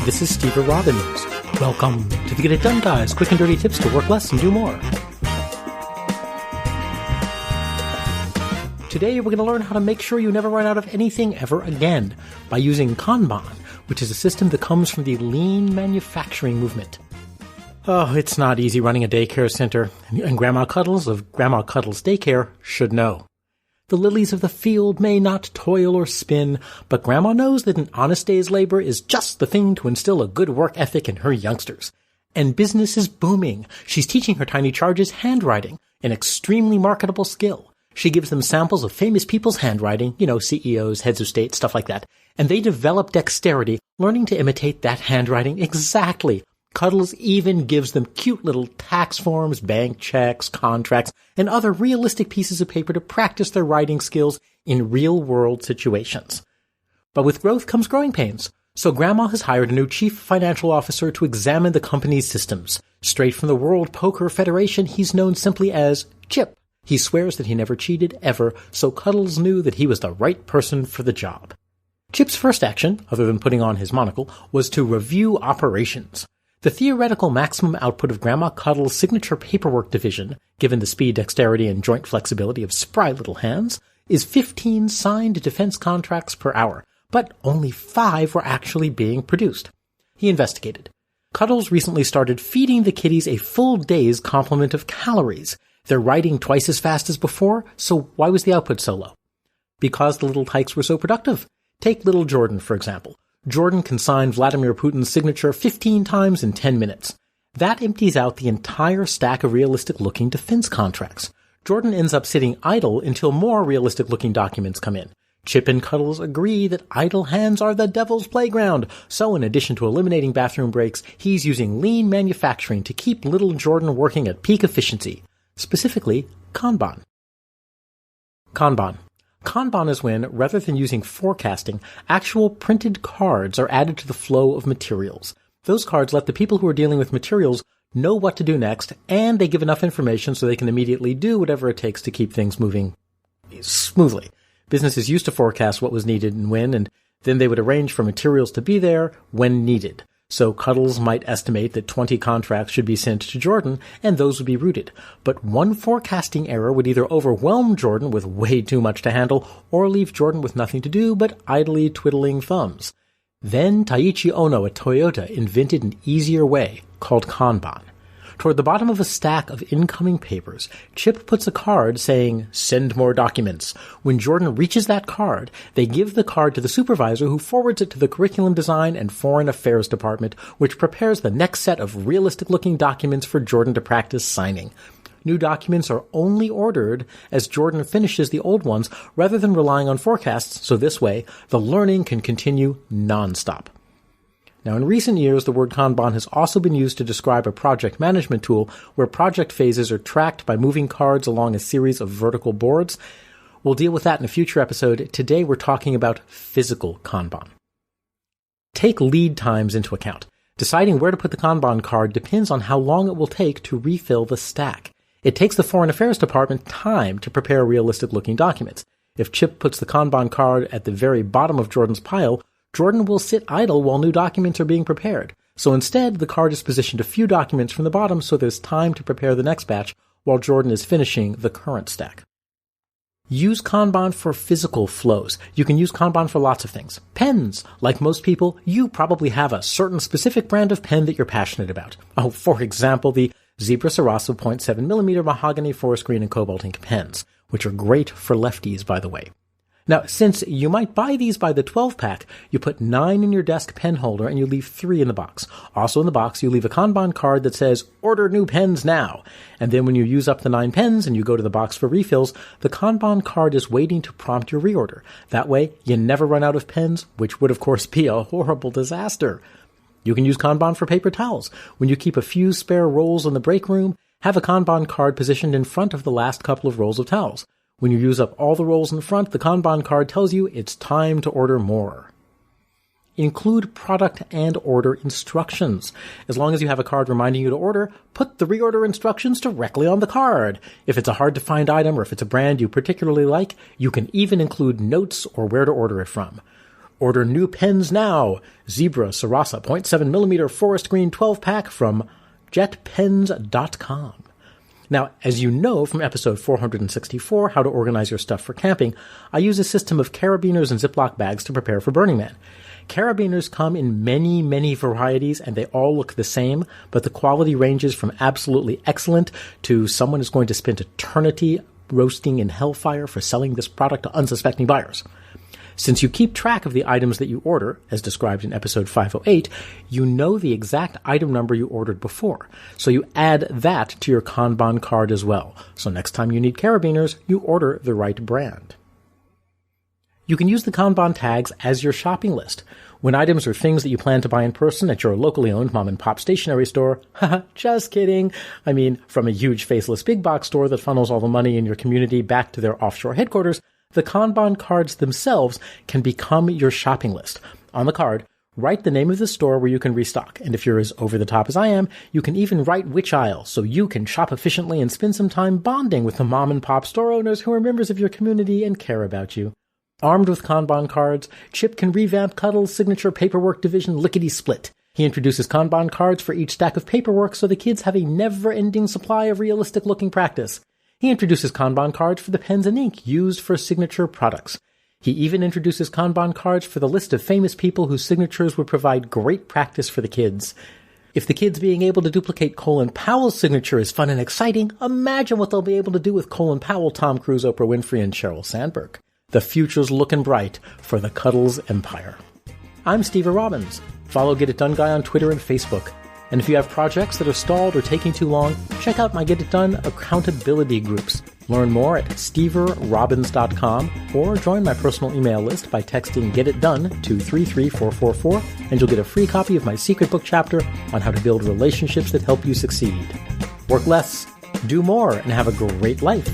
This is Steve Robbins. Welcome to the Get It Done Guys, quick and dirty tips to work less and do more. Today we're going to learn how to make sure you never run out of anything ever again by using Kanban, which is a system that comes from the lean manufacturing movement. Oh, it's not easy running a daycare center, and Grandma Cuddles of Grandma Cuddles Daycare should know. The lilies of the field may not toil or spin, but Grandma knows that an honest day's labor is just the thing to instill a good work ethic in her youngsters. And business is booming. She's teaching her tiny charges handwriting, an extremely marketable skill. She gives them samples of famous people's handwriting, CEOs, heads of state, stuff like that, and they develop dexterity, learning to imitate that handwriting exactly. Cuddles even gives them cute little tax forms, bank checks, contracts, and other realistic pieces of paper to practice their writing skills in real-world situations. But with growth comes growing pains, so Grandma has hired a new chief financial officer to examine the company's systems. Straight from the World Poker Federation, he's known simply as Chip. He swears that he never cheated, ever, so Cuddles knew that he was the right person for the job. Chip's first action, other than putting on his monocle, was to review operations. The theoretical maximum output of Grandma Cuddles' signature paperwork division, given the speed, dexterity, and joint flexibility of spry little hands, is 15 signed defense contracts per hour, but only 5 were actually being produced. He investigated. Cuddles recently started feeding the kitties a full day's complement of calories. They're writing twice as fast as before, so why was the output so low? Because the little tykes were so productive. Take little Jordan, for example. Jordan can sign Vladimir Putin's signature 15 times in 10 minutes. That empties out the entire stack of realistic-looking defense contracts. Jordan ends up sitting idle until more realistic-looking documents come in. Chip and Cuddles agree that idle hands are the devil's playground, so in addition to eliminating bathroom breaks, he's using lean manufacturing to keep little Jordan working at peak efficiency. Specifically, Kanban. Kanban is when, rather than using forecasting, actual printed cards are added to the flow of materials. Those cards let the people who are dealing with materials know what to do next, and they give enough information so they can immediately do whatever it takes to keep things moving smoothly. Businesses used to forecast what was needed and when, and then they would arrange for materials to be there when needed. So Cuddles might estimate that 20 contracts should be sent to Jordan, and those would be routed. But one forecasting error would either overwhelm Jordan with way too much to handle, or leave Jordan with nothing to do but idly twiddling thumbs. Then Taiichi Ohno at Toyota invented an easier way, called Kanban. Toward the bottom of a stack of incoming papers, Chip puts a card saying, "Send more documents." When Jordan reaches that card, they give the card to the supervisor who forwards it to the Curriculum Design and Foreign Affairs Department, which prepares the next set of realistic-looking documents for Jordan to practice signing. New documents are only ordered as Jordan finishes the old ones rather than relying on forecasts, so this way, the learning can continue non-stop. Now, in recent years, the word Kanban has also been used to describe a project management tool where project phases are tracked by moving cards along a series of vertical boards. We'll deal with that in a future episode. Today, we're talking about physical Kanban. Take lead times into account. Deciding where to put the Kanban card depends on how long it will take to refill the stack. It takes the Foreign Affairs Department time to prepare realistic-looking documents. If Chip puts the Kanban card at the very bottom of Jordan's pile, Jordan will sit idle while new documents are being prepared. So instead, the card is positioned a few documents from the bottom so there's time to prepare the next batch while Jordan is finishing the current stack. Use Kanban for physical flows. You can use Kanban for lots of things. Pens. Like most people, you probably have a certain specific brand of pen that you're passionate about. For example, the Zebra Sarasso 0.7mm mahogany forest green and cobalt ink pens, which are great for lefties, by the way. Now, since you might buy these by the 12-pack, you put 9 in your desk pen holder and you leave 3 in the box. Also in the box, you leave a Kanban card that says, "Order new pens now." And then when you use up the 9 pens and you go to the box for refills, the Kanban card is waiting to prompt your reorder. That way, you never run out of pens, which would of course be a horrible disaster. You can use Kanban for paper towels. When you keep a few spare rolls in the break room, have a Kanban card positioned in front of the last couple of rolls of towels. When you use up all the rolls in the front, the Kanban card tells you it's time to order more. Include product and order instructions. As long as you have a card reminding you to order, put the reorder instructions directly on the card. If it's a hard-to-find item or if it's a brand you particularly like, you can even include notes or where to order it from. Order new pens now. Zebra Sarasa 0.7mm forest green 12-pack from jetpens.com. Now, as you know from episode 464, How to Organize Your Stuff for Camping, I use a system of carabiners and Ziploc bags to prepare for Burning Man. Carabiners come in many, many varieties, and they all look the same, but the quality ranges from absolutely excellent to someone is going to spend eternity roasting in hellfire for selling this product to unsuspecting buyers. Since you keep track of the items that you order, as described in episode 508, you know the exact item number you ordered before. So you add that to your Kanban card as well. So next time you need carabiners, you order the right brand. You can use the Kanban tags as your shopping list. When items are things that you plan to buy in person at your locally owned mom-and-pop stationery store, haha, just kidding. I mean, from a huge faceless big box store that funnels all the money in your community back to their offshore headquarters, the Kanban cards themselves can become your shopping list. On the card, write the name of the store where you can restock, and if you're as over-the-top as I am, you can even write which aisle, so you can shop efficiently and spend some time bonding with the mom-and-pop store owners who are members of your community and care about you. Armed with Kanban cards, Chip can revamp Cuddle's signature paperwork division lickety-split. He introduces Kanban cards for each stack of paperwork so the kids have a never-ending supply of realistic-looking practice. He introduces Kanban cards for the pens and ink used for signature products. He even introduces Kanban cards for the list of famous people whose signatures would provide great practice for the kids. If the kids being able to duplicate Colin Powell's signature is fun and exciting, imagine what they'll be able to do with Colin Powell, Tom Cruise, Oprah Winfrey, and Sheryl Sandberg. The future's looking bright for the Cuddles empire. I'm Steve Robbins. Follow Get It Done Guy on Twitter and Facebook. And if you have projects that are stalled or taking too long, check out my Get It Done accountability groups. Learn more at steverrobbins.com or join my personal email list by texting Get It Done to 33444, and you'll get a free copy of my secret book chapter on how to build relationships that help you succeed. Work less, do more, and have a great life.